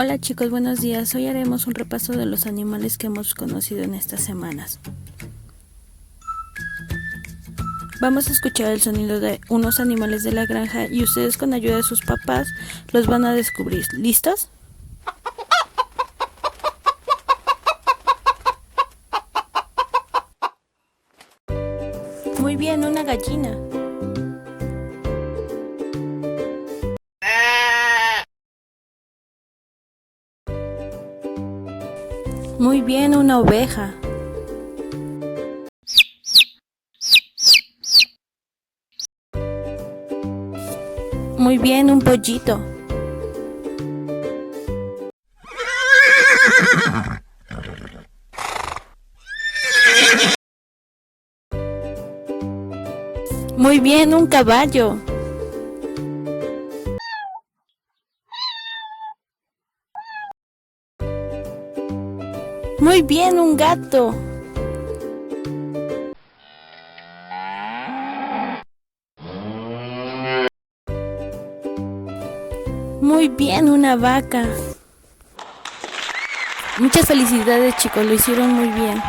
Hola chicos, buenos días. Hoy haremos un repaso de los animales que hemos conocido en estas semanas. Vamos a escuchar el sonido de unos animales de la granja y ustedes con ayuda de sus papás los van a descubrir. ¿Listos? Muy bien, una gallina. Muy bien, una oveja. Muy bien, un pollito. Muy bien, un caballo. Muy bien, un gato. Muy bien, una vaca. Muchas felicidades chicos, lo hicieron muy bien.